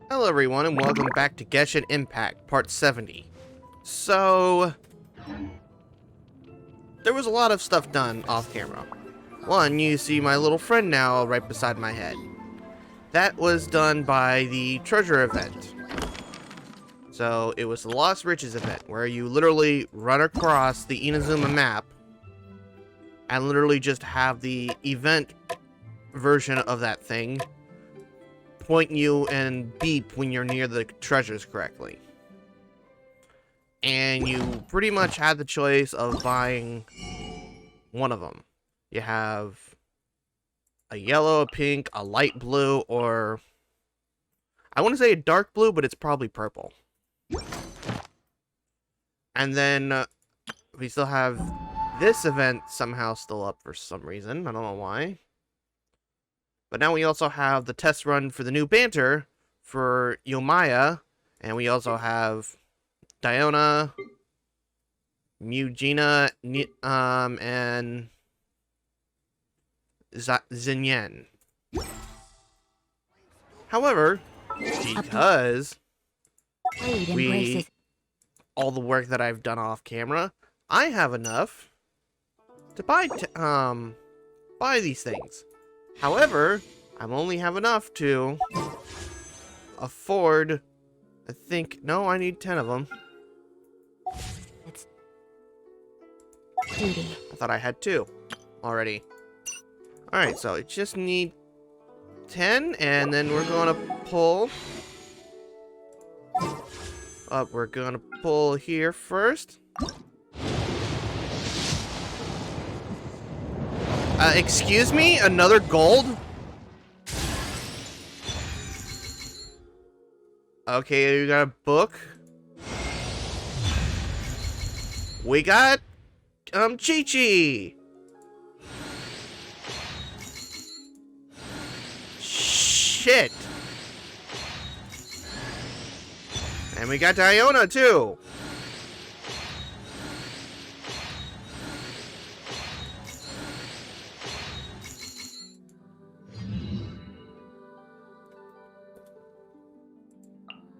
Hello everyone and welcome back to Genshin Impact, part 70. So, there was a lot of stuff done off camera. One, you see my little friend now right beside my head. That was done by the treasure event. So, it was the Lost Riches event, where you literally run across the Inazuma map and literally just have the event version of that thing point you and beep when you're near the treasures correctly. And you pretty much had the choice of buying one of them. You have a yellow, a pink, a light blue, or I want to say a dark blue, but it's probably purple. And then we still have this event somehow still up for some reason. I don't know why. But now we also have the test run for the new banter for Yomaya, and we also have Diona, Mugina, and Xinyan. However, because all the work that I've done off camera, I have enough to buy these things. However, I only have enough to afford, I need 10 of them. It's duty. I thought I had 2 already. Alright, so I just need 10, and then we're going to pull. We're going to pull here first. Excuse me? Another gold? Okay, we got a book. We got, Chi-Chi! Shit! And we got Diona, too!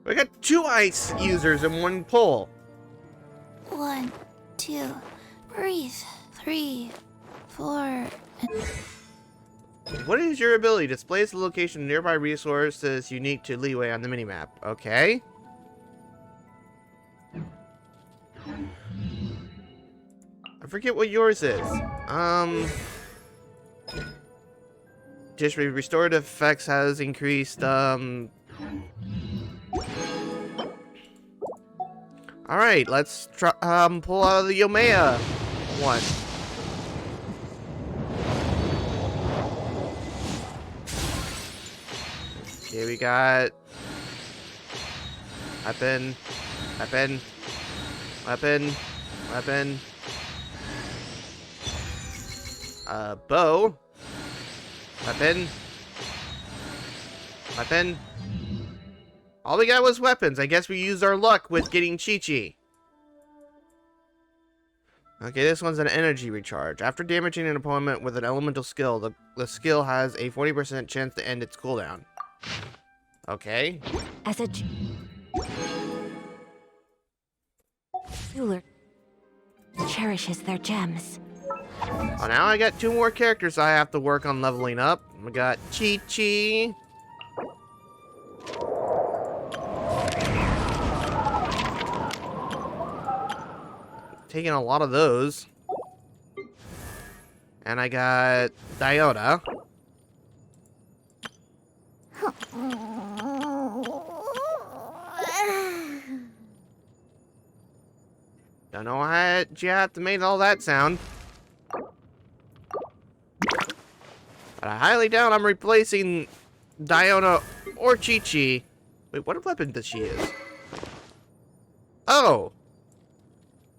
We got 2 ice users in one pull. 1, 2, breathe. 3, 4. What is your ability? Displays the location of nearby resources unique to Leeway on the minimap. Okay. I forget what yours is. Just restorative effects has increased, Alright, let's try, pull out of the Yomaya one. Okay, we got weapon, weapon, weapon, weapon, bow, weapon, weapon. All we got was weapons. I guess we used our luck with getting Chi-Chi. Okay, this one's an energy recharge. After damaging an opponent with an elemental skill, the skill has a 40% chance to end its cooldown. Okay. As a jeweler cherishes their gems. Oh, now I got 2 more characters I have to work on leveling up. We got Chi-Chi. Taking a lot of those. And I got Diona. Don't know how you have to make all that sound. But I highly doubt I'm replacing Diona or Chi-Chi. Wait, what weapon does she use? Oh!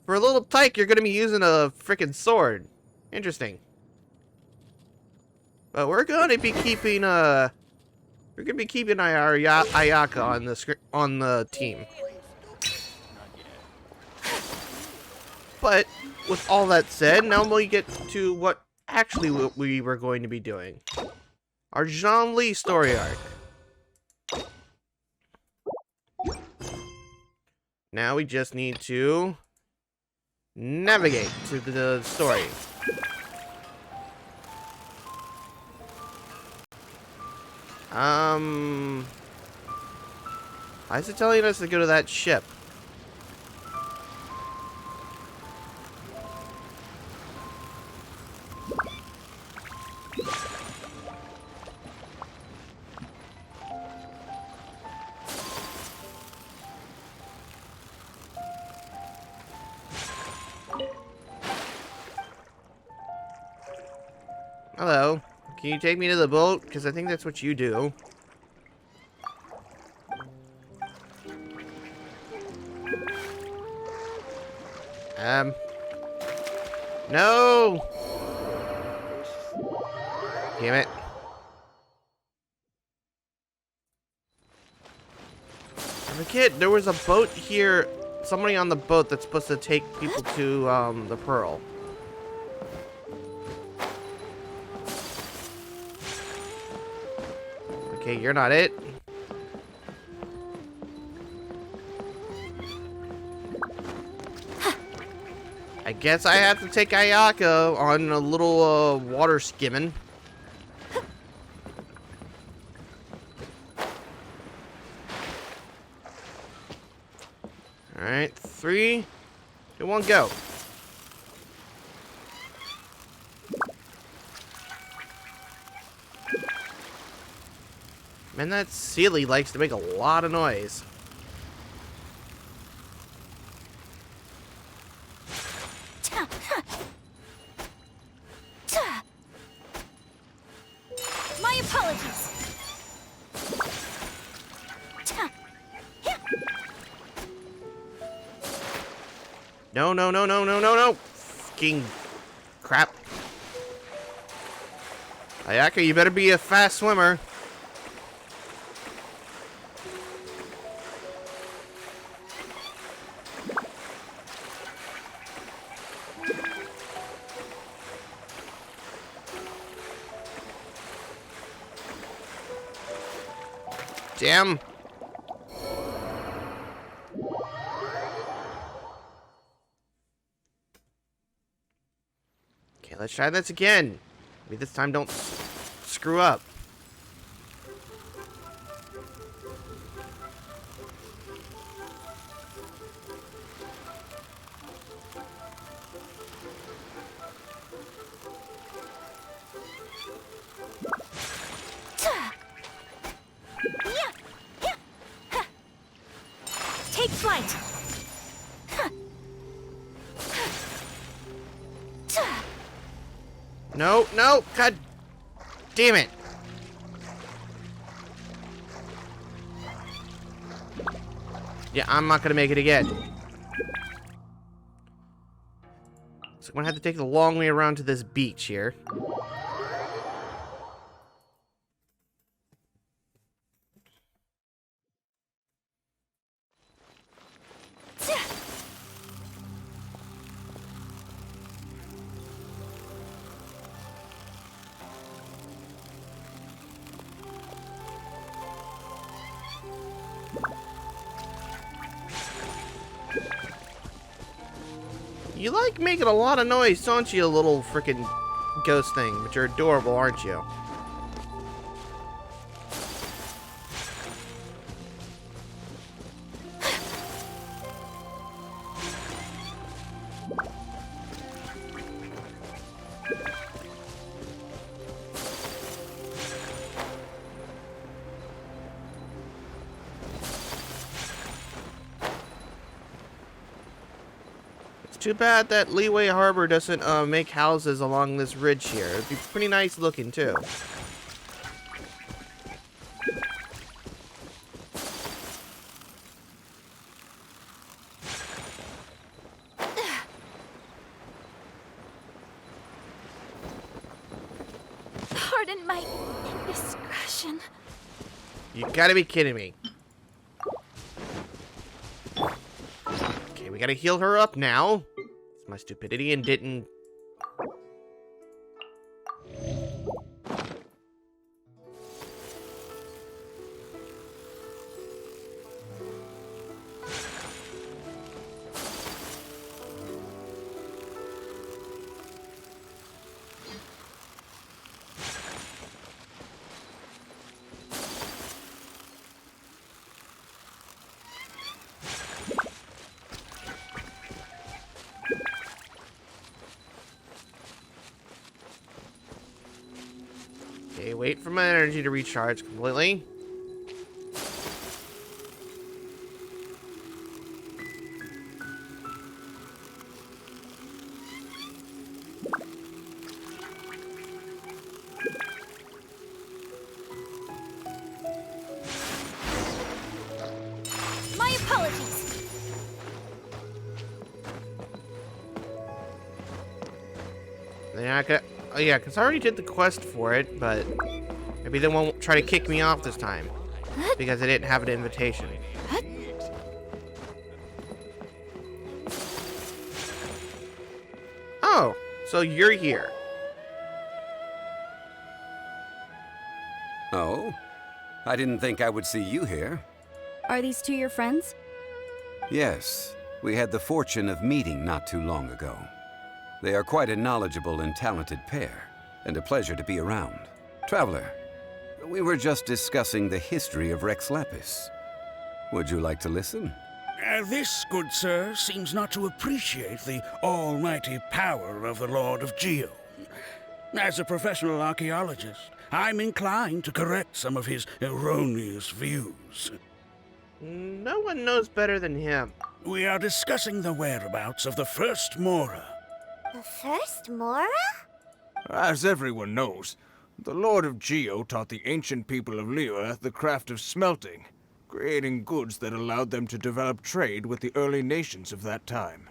For a little tyke, you're gonna be using a freaking sword. Interesting. But we're gonna be keeping our Ayaka on the team. But with all that said, now we get to what actually we were going to be doing. Our Zhongli story arc. Now we just need to navigate to the story. Why is it telling us to go to that ship? Hello. Can you take me to the boat? Because I think that's what you do. No! Damn it. As a kid, there was a boat here. Somebody on the boat that's supposed to take people to, the Pearl. Okay, you're not it. I guess I have to take Ayaka on a little, water skimming. Alright, 3, 2, 1, go. Man, that Sealy likes to make a lot of noise. My apologies. No, no, no, no, no, no, no. Fucking crap. Ayaka, you better be a fast swimmer. Damn. Okay, let's try this again. Maybe this time don't screw up. Take flight. No, no, god damn it. Yeah, I'm not gonna make it again. So I'm gonna have to take the long way around to this beach here. You like making a lot of noise, don't you, little frickin' ghost thing? But you're adorable, aren't you? Too bad that Leeway Harbor doesn't make houses along this ridge here. It'd be pretty nice looking too. Pardon my indiscretion. You gotta be kidding me. Okay, we gotta heal her up now. It's my stupidity and didn't... wait for my energy to recharge completely. My apologies. They're not gonna. Oh yeah, because I already did the quest for it, but maybe they won't try to kick me off this time because I didn't have an invitation. Oh, so you're here. Oh? I didn't think I would see you here. Are these two your friends? Yes, we had the fortune of meeting not too long ago. They are quite a knowledgeable and talented pair, and a pleasure to be around. Traveler, we were just discussing the history of Rex Lapis. Would you like to listen? This, good sir, seems not to appreciate the almighty power of the Lord of Geo. As a professional archaeologist, I'm inclined to correct some of his erroneous views. No one knows better than him. We are discussing the whereabouts of the first Mora. The first Mora? As everyone knows, the Lord of Geo taught the ancient people of Liyue the craft of smelting, creating goods that allowed them to develop trade with the early nations of that time.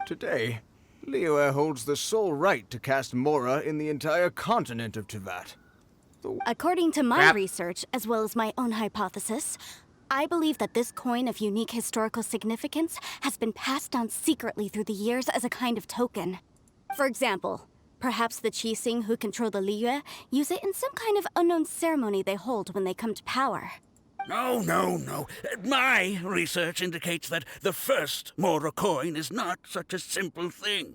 Today, Liyue holds the sole right to cast Mora in the entire continent of Teyvat. According to my Crap. research, as well as my own hypothesis, I believe that this coin of unique historical significance has been passed down secretly through the years as a kind of token. For example, perhaps the Qixing who control the Liyue use it in some kind of unknown ceremony they hold when they come to power. No. My research indicates that the first Mora coin is not such a simple thing.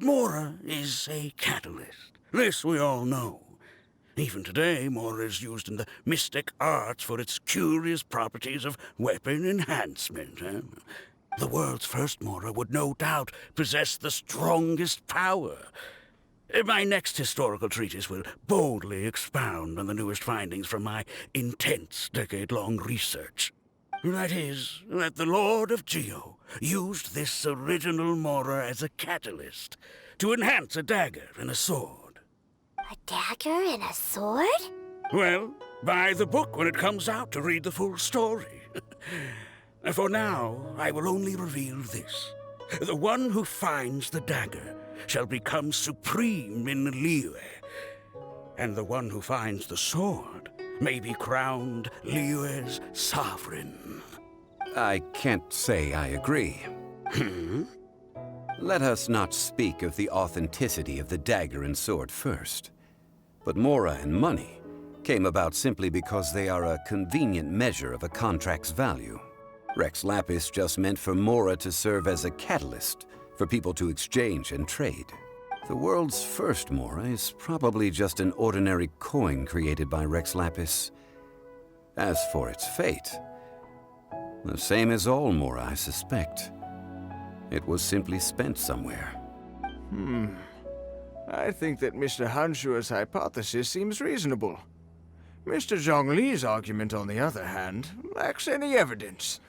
Mora is a catalyst. This we all know. Even today, Mora is used in the mystic arts for its curious properties of weapon enhancement. The world's first Mora would no doubt possess the strongest power. My next historical treatise will boldly expound on the newest findings from my intense decade-long research. That is, that the Lord of Geo used this original Mora as a catalyst to enhance a dagger and a sword. A dagger and a sword? Well, buy the book when it comes out to read the full story. For now, I will only reveal this. The one who finds the dagger shall become supreme in Liyue, and the one who finds the sword may be crowned Liyue's sovereign. I can't say I agree. Let us not speak of the authenticity of the dagger and sword first. But Mora and money came about simply because they are a convenient measure of a contract's value. Rex Lapis just meant for Mora to serve as a catalyst for people to exchange and trade. The world's first Mora is probably just an ordinary coin created by Rex Lapis. As for its fate, the same as all Mora, I suspect. It was simply spent somewhere. I think that Mr. Hanshua's hypothesis seems reasonable. Mr. Zhongli's argument, on the other hand, lacks any evidence.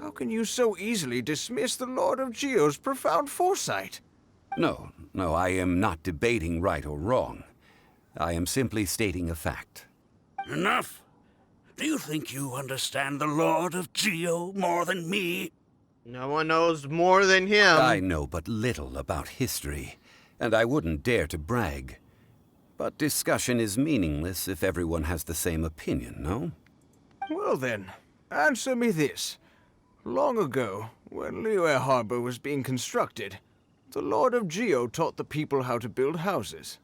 How can you so easily dismiss the Lord of Geo's profound foresight? No, I am not debating right or wrong. I am simply stating a fact. Enough! Do you think you understand the Lord of Geo more than me? No one knows more than him. I know but little about history, and I wouldn't dare to brag. But discussion is meaningless if everyone has the same opinion, no? Well then, answer me this. Long ago, when Liyue Harbor was being constructed, the Lord of Geo taught the people how to build houses.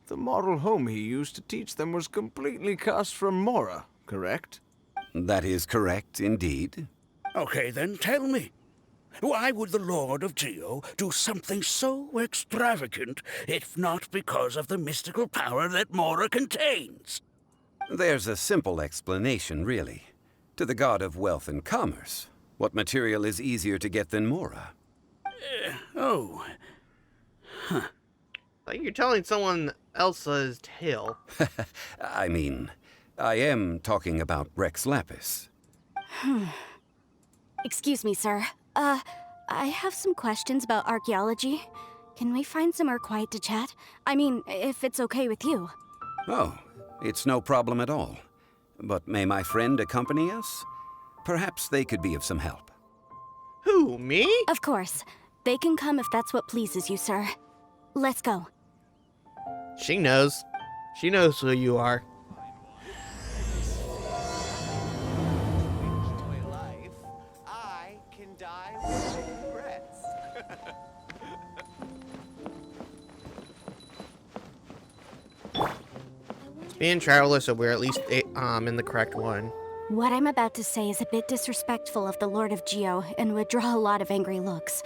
The model home he used to teach them was completely cast from Mora, correct? That is correct, indeed. Okay, then tell me. Why would the Lord of Geo do something so extravagant if not because of the mystical power that Mora contains? There's a simple explanation, really. To the god of wealth and commerce, what material is easier to get than Mora? Like you're telling someone else's tale. I mean, I am talking about Rex Lapis. Excuse me, sir. I have some questions about archaeology. Can we find somewhere quiet to chat? I mean, if it's okay with you. Oh, it's no problem at all. But may my friend accompany us? Perhaps they could be of some help. Who, me? Of course. They can come if that's what pleases you, sir. Let's go. She knows. She knows who you are. Enjoy life. I can die with regrets. Me and Traveler, so we're at least in the correct one. What I'm about to say is a bit disrespectful of the Lord of Geo and would draw a lot of angry looks.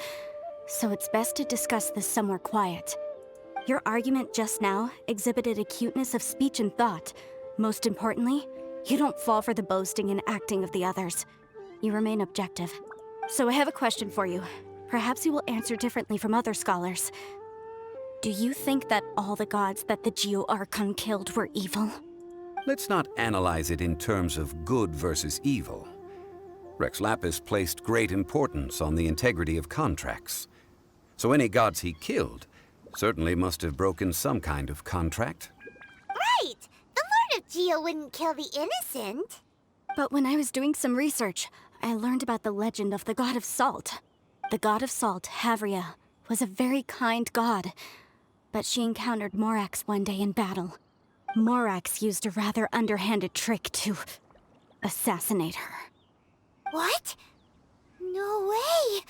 So it's best to discuss this somewhere quiet. Your argument just now exhibited acuteness of speech and thought. Most importantly, you don't fall for the boasting and acting of the others. You remain objective. So I have a question for you. Perhaps you will answer differently from other scholars. Do you think that all the gods that the Geo Archon killed were evil? Let's not analyze it in terms of good versus evil. Rex Lapis placed great importance on the integrity of contracts. So any gods he killed certainly must have broken some kind of contract. Right! The Lord of Geo wouldn't kill the innocent. But when I was doing some research, I learned about the legend of the god of salt. The god of salt, Havria, was a very kind god. But she encountered Morax one day in battle. Morax used a rather underhanded trick to assassinate her. What? No way!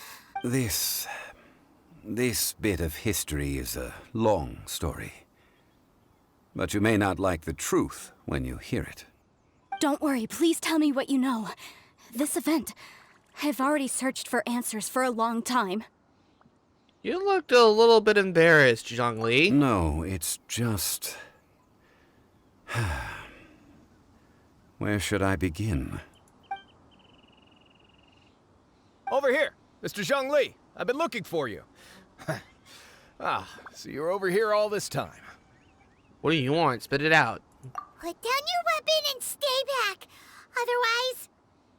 This bit of history is a long story. But you may not like the truth when you hear it. Don't worry, please tell me what you know. This event, I've already searched for answers for a long time. You looked a little bit embarrassed, Zhongli. No, it's just... Where should I begin? Over here, Mr. Zhongli. I've been looking for you. So you're over here all this time. What do you want? Spit it out. Put down your weapon and stay back. Otherwise,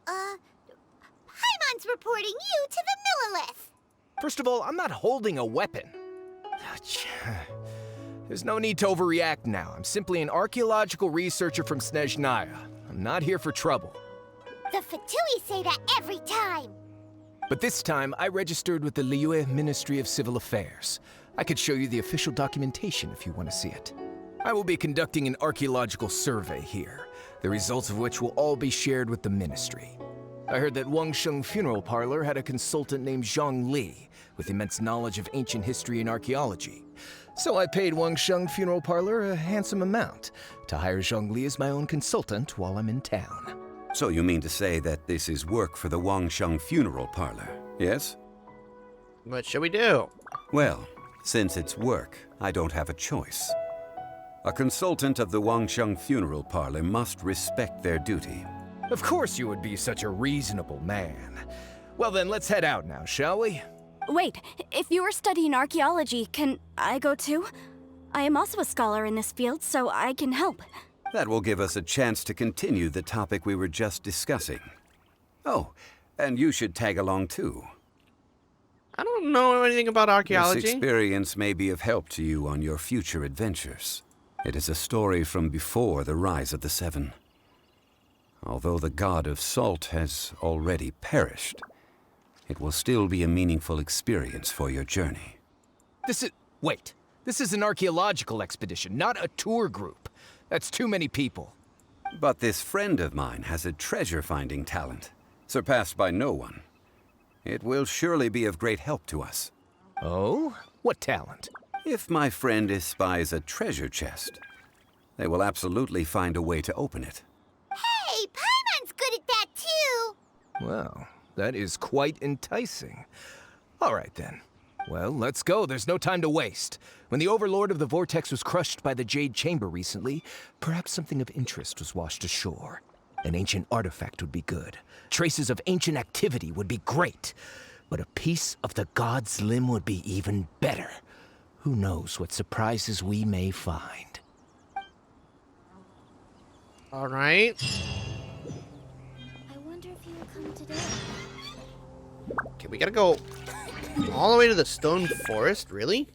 Paimon's reporting you to the Millilith. First of all, I'm not holding a weapon. There's no need to overreact now. I'm simply an archaeological researcher from Snezhnaya. I'm not here for trouble. The Fatui say that every time. But this time, I registered with the Liyue Ministry of Civil Affairs. I could show you the official documentation if you want to see it. I will be conducting an archaeological survey here, the results of which will all be shared with the ministry. I heard that Wangsheng Funeral Parlor had a consultant named Zhang Li, with immense knowledge of ancient history and archaeology. So I paid Wangsheng Funeral Parlor a handsome amount to hire Zhang Li as my own consultant while I'm in town. So you mean to say that this is work for the Wangsheng Funeral Parlor, yes? What should we do? Well, since it's work, I don't have a choice. A consultant of the Wangsheng Funeral Parlor must respect their duty. Of course you would be such a reasonable man. Well then, let's head out now, shall we? Wait, if you are studying archaeology, can I go too? I am also a scholar in this field, so I can help. That will give us a chance to continue the topic we were just discussing. Oh, and you should tag along too. I don't know anything about archaeology. This experience may be of help to you on your future adventures. It is a story from before the rise of the Seven. Although the god of salt has already perished, it will still be a meaningful experience for your journey. Wait. This is an archaeological expedition, not a tour group. That's too many people. But this friend of mine has a treasure-finding talent, surpassed by no one. It will surely be of great help to us. Oh? What talent? If my friend espies a treasure chest, they will absolutely find a way to open it. Hey, Paimon's good at that too. Well, that is quite enticing. All right then. Well, let's go. There's no time to waste. When the Overlord of the Vortex was crushed by the Jade Chamber recently, perhaps something of interest was washed ashore. An ancient artifact would be good. Traces of ancient activity would be great. But a piece of the god's limb would be even better. Who knows what surprises we may find. All right. I wonder if he will come today. Okay, we gotta go all the way to the stone forest? Really?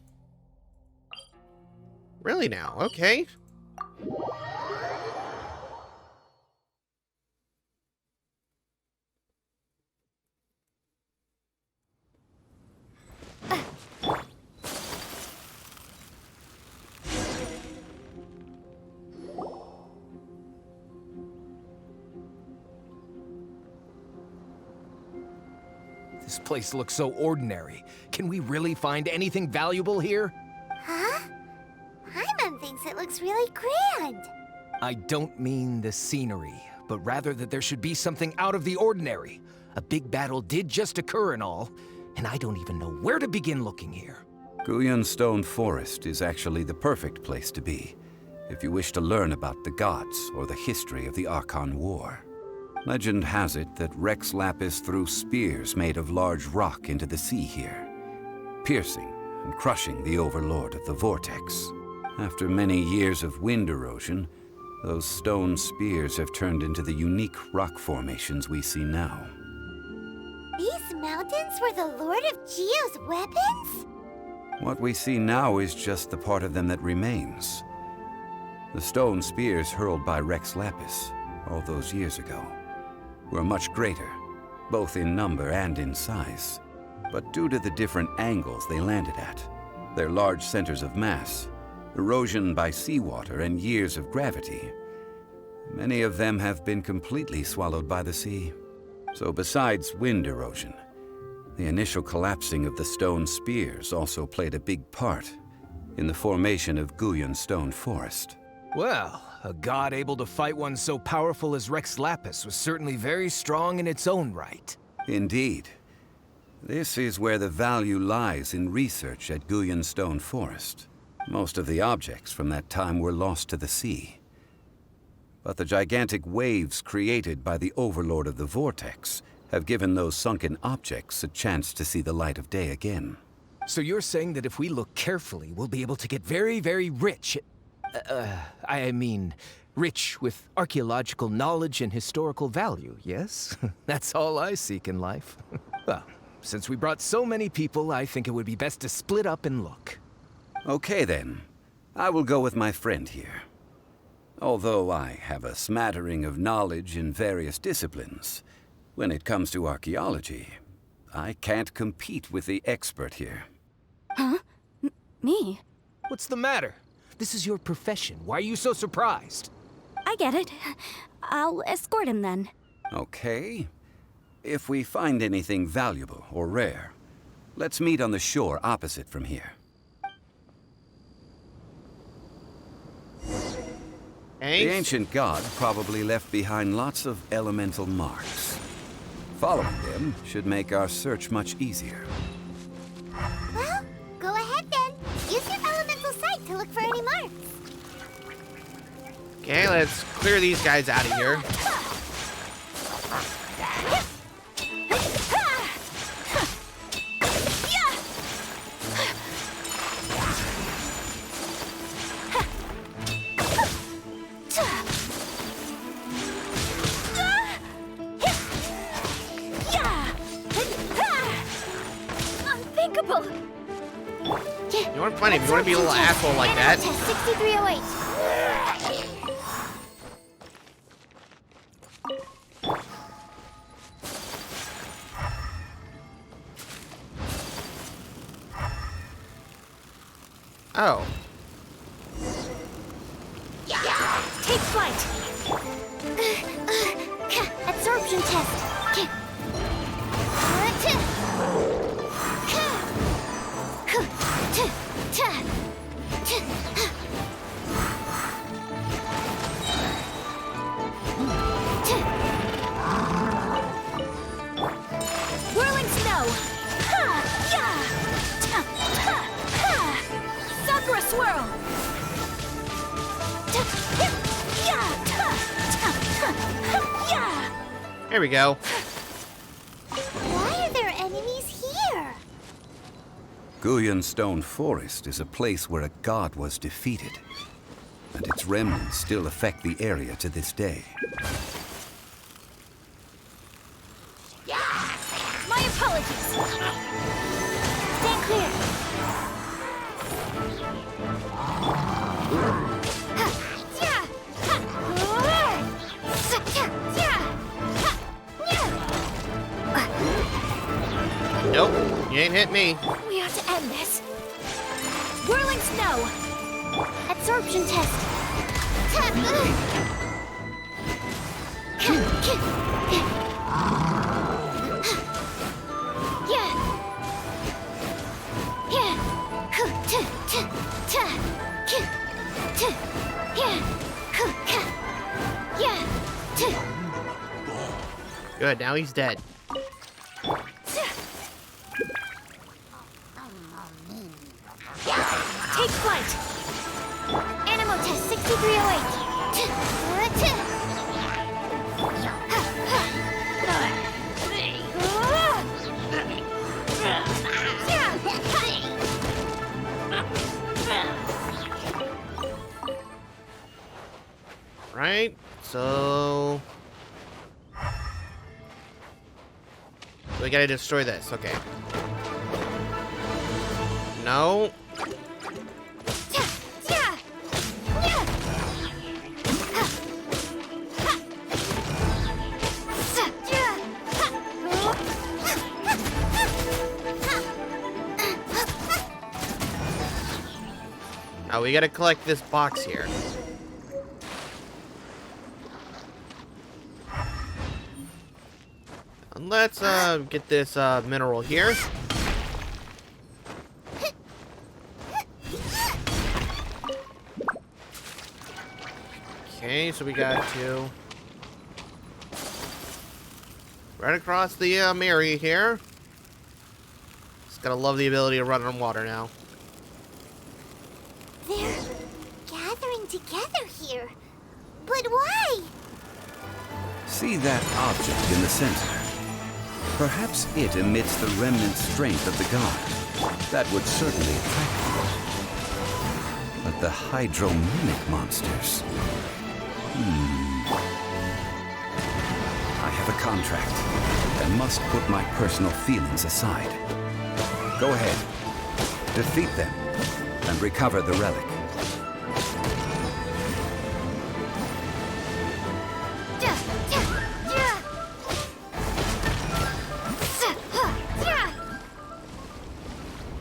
Really now? Okay. This place looks so ordinary. Can we really find anything valuable here? Huh? Paimon thinks it looks really grand. I don't mean the scenery, but rather that there should be something out of the ordinary. A big battle did just occur and all, and I don't even know where to begin looking here. Guyun Stone Forest is actually the perfect place to be, if you wish to learn about the gods or the history of the Archon War. Legend has it that Rex Lapis threw spears made of large rock into the sea here, piercing and crushing the Overlord of the Vortex. After many years of wind erosion, those stone spears have turned into the unique rock formations we see now. These mountains were the Lord of Geo's weapons? What we see now is just the part of them that remains. The stone spears hurled by Rex Lapis all those years ago were much greater, both in number and in size. But due to the different angles they landed at, their large centers of mass, erosion by seawater, and years of gravity, many of them have been completely swallowed by the sea. So besides wind erosion, the initial collapsing of the stone spears also played a big part in the formation of Guyun Stone Forest. Well, a god able to fight one so powerful as Rex Lapis was certainly very strong in its own right. Indeed. This is where the value lies in research at Guyun Stone Forest. Most of the objects from that time were lost to the sea. But the gigantic waves created by the Overlord of the Vortex have given those sunken objects a chance to see the light of day again. So you're saying that if we look carefully, we'll be able to get very, very rich. I mean, rich with archaeological knowledge and historical value, yes? That's all I seek in life. Well, since we brought so many people, I think it would be best to split up and look. Okay then. I will go with my friend here. Although I have a smattering of knowledge in various disciplines, when it comes to archaeology, I can't compete with the expert here. Huh? Me? What's the matter? This is your profession. Why are you so surprised? I get it. I'll escort him then. Okay. If we find anything valuable or rare, let's meet on the shore opposite from here. The ancient god probably left behind lots of elemental marks. Following them should make our search much easier. Well, go ahead then. Use your elemental sight to look for any marks. Okay, let's clear these guys out of here. Unthinkable! You weren't funny if you want to be a little asshole like that. Test 6308. Oh. Take flight! Absorption test. Whirling snow! Sakura swirl! Here we go. Why are there enemies here? Guyan Stone Forest is a place where a god was defeated, and its remnants still affect the area to this day. My apologies. Stand clear. Nope, you ain't hit me. We have to end this. Whirling snow. Absorption test. Good, now he's dead. Take flight. Animo test 6308. Right, so... we gotta destroy this, okay. No. Now we gotta collect this box here. And let's get this mineral here. Okay, so we got to right across the area here. Just gotta love the ability to run on water now. They're gathering together here. But why? See that object in the center? Perhaps it emits the remnant strength of the god. That would certainly attract you. But the hydromimic monsters... I have a contract. I must put my personal feelings aside. Go ahead. Defeat them and recover the relic.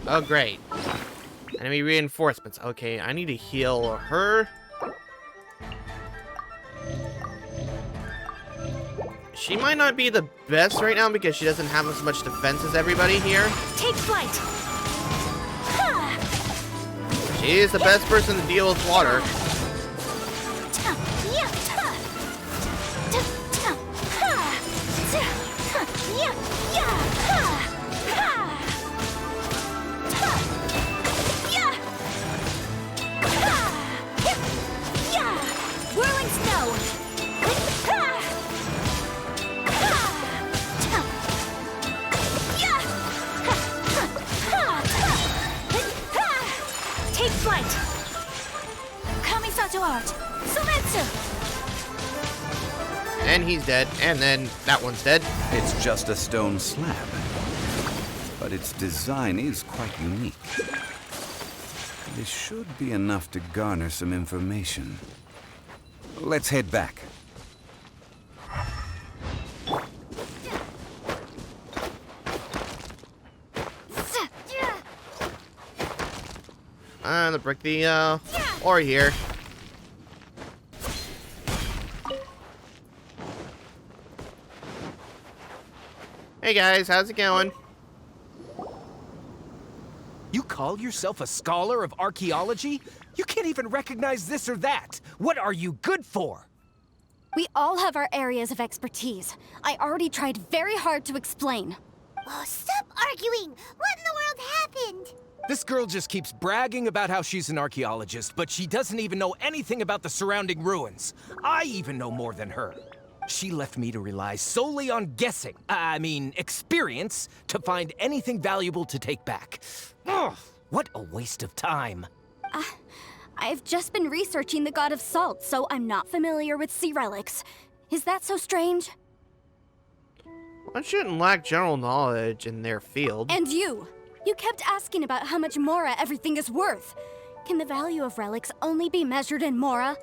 Oh, great. Enemy reinforcements. Okay, I need to heal her. She might not be the best right now because she doesn't have as much defense as everybody here. Take flight. She is the best person to deal with water. Whirling snow. Take flight. Kamisato art. Sometsu. And he's dead. And then that one's dead. It's just a stone slab. But its design is quite unique. This should be enough to garner some information. Let's head back. Let's break the ore here. Hey guys, how's it going? You call yourself a scholar of archaeology? You can't even recognize this or that. What are you good for? We all have our areas of expertise. I already tried very hard to explain. Oh, stop arguing! What in the world happened? This girl just keeps bragging about how she's an archaeologist, but she doesn't even know anything about the surrounding ruins. I even know more than her. She left me to rely solely on guessing, experience, to find anything valuable to take back. Ugh, what a waste of time. I've just been researching the God of Salt, so I'm not familiar with sea relics. Is that so strange? One shouldn't lack general knowledge in their field. And you! You kept asking about how much Mora everything is worth. Can the value of relics only be measured in Mora?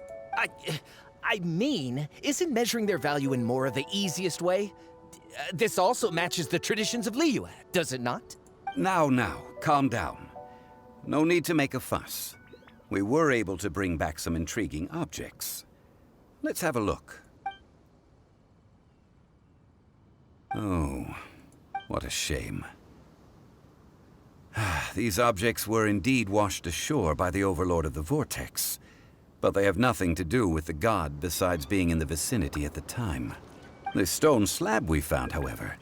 Isn't measuring their value in Mora the easiest way? This also matches the traditions of Liyue, does it not? Now, calm down. No need to make a fuss. We were able to bring back some intriguing objects. Let's have a look. Oh, what a shame. These objects were indeed washed ashore by the Overlord of the Vortex, but they have nothing to do with the god besides being in the vicinity at the time. The stone slab we found, however,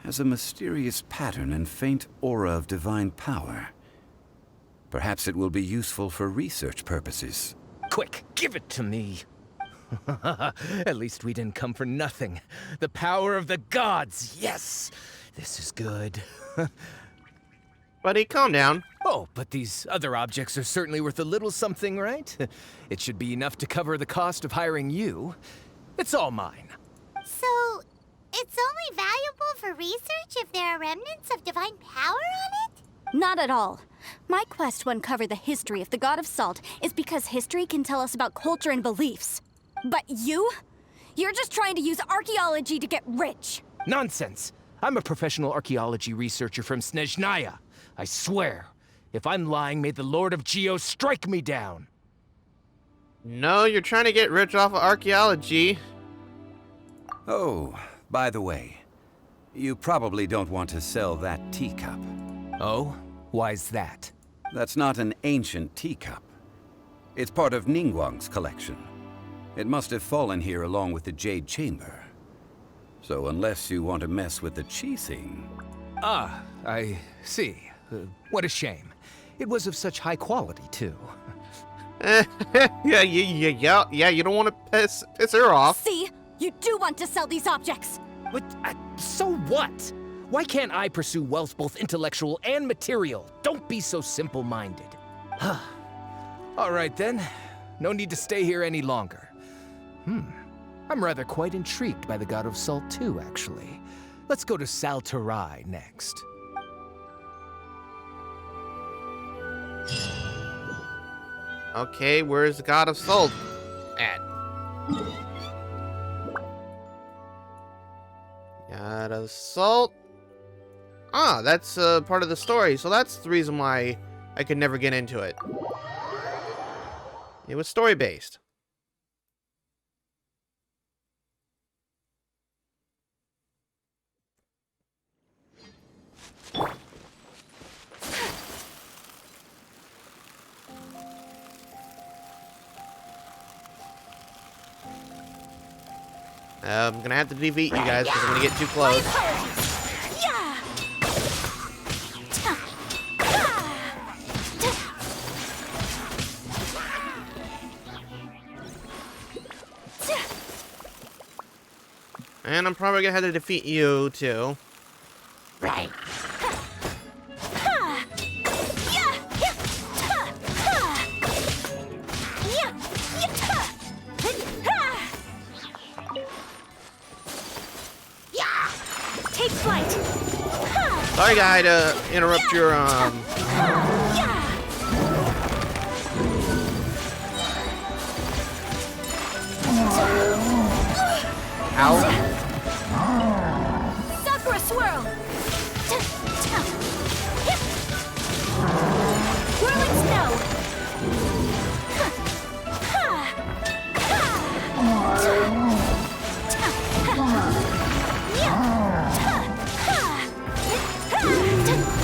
has a mysterious pattern and faint aura of divine power. Perhaps it will be useful for research purposes. Quick, give it to me. At least we didn't come for nothing. The power of the gods, yes! This is good. Buddy, calm down. Oh, but these other objects are certainly worth a little something, right? It should be enough to cover the cost of hiring you. It's all mine. So, it's only valuable for research if there are remnants of divine power on it? Not at all. My quest to uncover the history of the God of Salt is because history can tell us about culture and beliefs. But you? You're just trying to use archaeology to get rich. Nonsense! I'm a professional archaeology researcher from Snezhnaya. I swear, if I'm lying, may the Lord of Geo strike me down. No, you're trying to get rich off of archaeology. Oh, by the way, you probably don't want to sell that teacup. Oh? Why's that? That's not an ancient teacup. It's part of Ningguang's collection. It must have fallen here along with the Jade Chamber. So unless you want to mess with the Qixing... Ah, I see. What a shame. It was of such high quality, too. Yeah, you don't want to piss her off. See? You do want to sell these objects. But, so what? Why can't I pursue wealth both intellectual and material? Don't be so simple-minded. All right, then. No need to stay here any longer. I'm rather quite intrigued by the God of Salt, too, actually. Let's go to Sal Tarai next. Okay, where's the God of Salt at? God of Salt. Ah, that's part of the story, so that's the reason why I could never get into it. It was story-based. I'm gonna have to defeat you guys because I'm gonna get too close. And I'm probably gonna have to defeat you too. Right. Take flight. Sorry, guy, to interrupt your Ow. Sakura swirl. Whirling snow.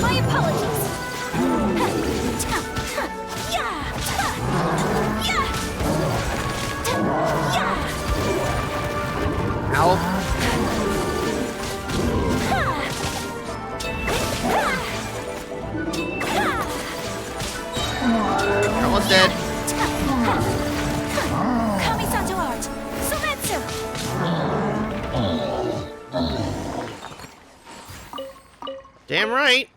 My apologies. Ow. Almost dead. Kamisato art. Sometsu. Damn right.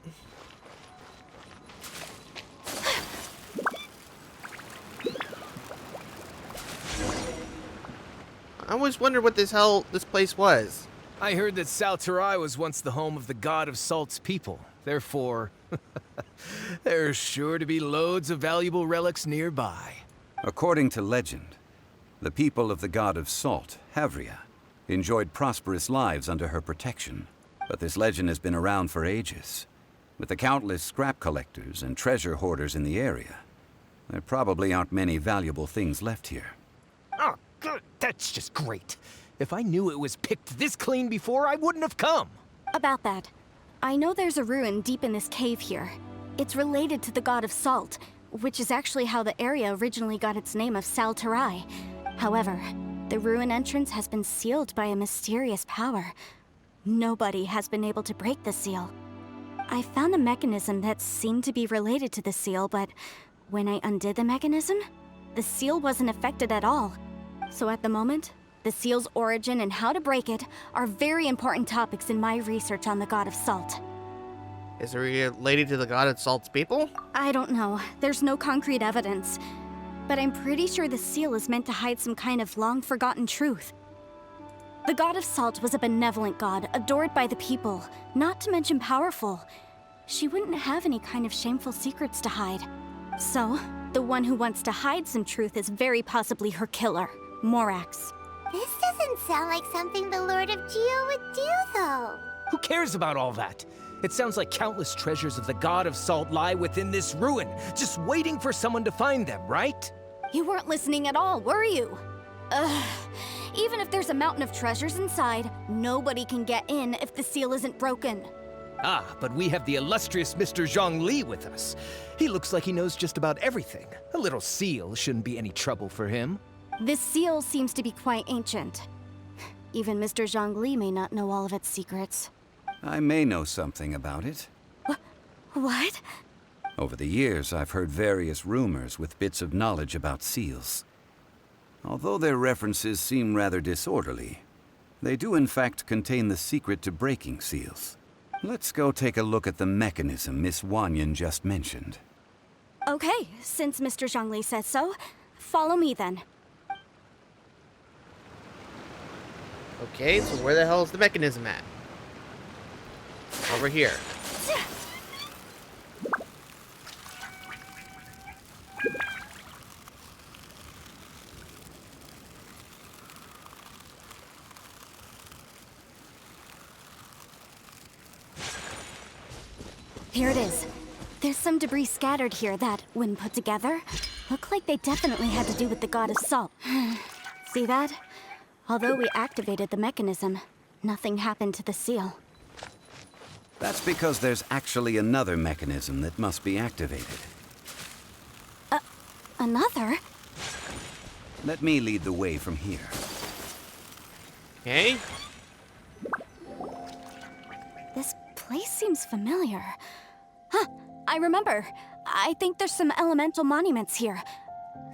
I always wondered what this place was. I heard that Salterai was once the home of the god of Salt's people. Therefore, there's sure to be loads of valuable relics nearby. According to legend, the people of the god of Salt, Havria, enjoyed prosperous lives under her protection. But this legend has been around for ages. With the countless scrap collectors and treasure hoarders in the area, there probably aren't many valuable things left here. Oh, good. That's just great. If I knew it was picked this clean before, I wouldn't have come. About that, I know there's a ruin deep in this cave here. It's related to the god of Salt, which is actually how the area originally got its name of Salterai. However, the ruin entrance has been sealed by a mysterious power. Nobody has been able to break the seal. I found a mechanism that seemed to be related to the seal, but when I undid the mechanism, the seal wasn't affected at all. So at the moment, the seal's origin and how to break it are very important topics in my research on the god of Salt. Is it related to the god of Salt's people? I don't know. There's no concrete evidence. But I'm pretty sure the seal is meant to hide some kind of long-forgotten truth. The god of Salt was a benevolent god, adored by the people, not to mention powerful. She wouldn't have any kind of shameful secrets to hide. So, the one who wants to hide some truth is very possibly her killer, Morax. This doesn't sound like something the Lord of Geo would do, though. Who cares about all that? It sounds like countless treasures of the god of Salt lie within this ruin, just waiting for someone to find them, right? You weren't listening at all, were you? Ugh. Even if there's a mountain of treasures inside, nobody can get in if the seal isn't broken. Ah, but we have the illustrious Mr. Zhongli with us. He looks like he knows just about everything. A little seal shouldn't be any trouble for him. This seal seems to be quite ancient. Even Mr. Zhongli may not know all of its secrets. I may know something about it. What? Over the years, I've heard various rumors with bits of knowledge about seals. Although their references seem rather disorderly, they do in fact contain the secret to breaking seals. Let's go take a look at the mechanism Miss Wanyan just mentioned. Okay, since Mr. Zhongli says so, follow me then. Okay, so where the hell is the mechanism at? Over here. Here it is. There's some debris scattered here that, when put together, look like they definitely had to do with the god of Salt. See that? Although we activated the mechanism, nothing happened to the seal. That's because there's actually another mechanism that must be activated. Another? Let me lead the way from here. Okay. This place seems familiar. Huh, I remember. I think there's some elemental monuments here.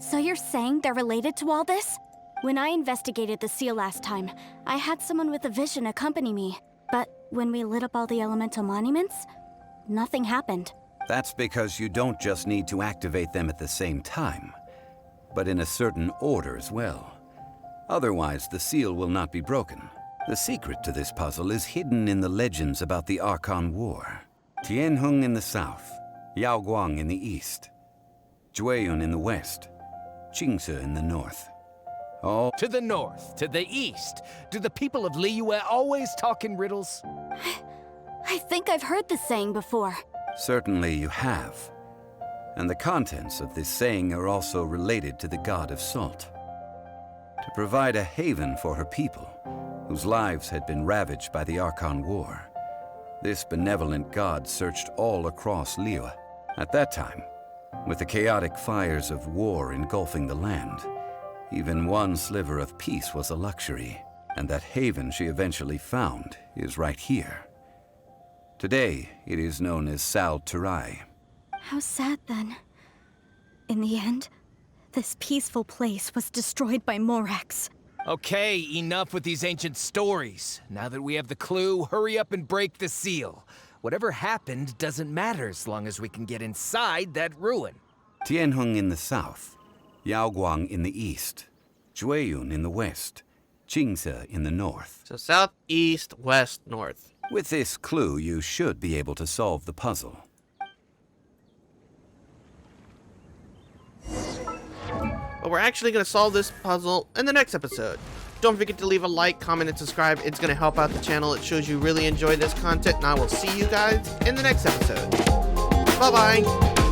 So you're saying they're related to all this? When I investigated the seal last time, I had someone with a vision accompany me. But when we lit up all the elemental monuments, nothing happened. That's because you don't just need to activate them at the same time, but in a certain order as well. Otherwise, the seal will not be broken. The secret to this puzzle is hidden in the legends about the Archon War. Tianheng in the south, Yaoguang in the east, Jueyun in the west, Qingce in the north. All To the north, to the east. Do the people of Liyue always talk in riddles? I think I've heard this saying before. certainly you have. And the contents of this saying are also related to the god of Salt. To provide a haven for her people, whose lives had been ravaged by the Archon War, this benevolent god searched all across Liyue. At that time, with the chaotic fires of war engulfing the land, even one sliver of peace was a luxury, and that haven she eventually found is right here. Today, it is known as Salterai. How sad then. In the end, this peaceful place was destroyed by Morax. Okay, enough with these ancient stories. Now that we have the clue, hurry up and break the seal. Whatever happened doesn't matter as long as we can get inside that ruin. Tianheng in the south, Yaoguang in the east, Jueyun in the west, Qingse in the north. So south, east, west, north. With this clue, you should be able to solve the puzzle. But we're actually going to solve this puzzle in the next episode. Don't forget to leave a like, comment, and subscribe. It's going to help out the channel. It shows you really enjoy this content, and I will see you guys in the next episode. Bye-bye.